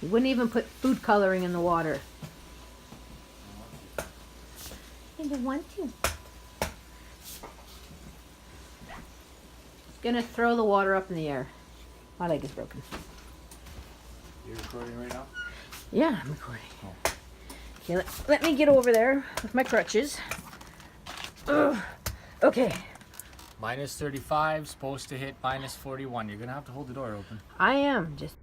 He wouldn't even put food coloring in the water. He didn't want to. He's gonna throw the water up in the air. My leg is broken. You're recording right now? Yeah, I'm recording. Oh. Okay, let me get over there with my crutches. Ugh. Okay. Minus 35, supposed to hit minus 41. You're gonna have to hold the door open. I am just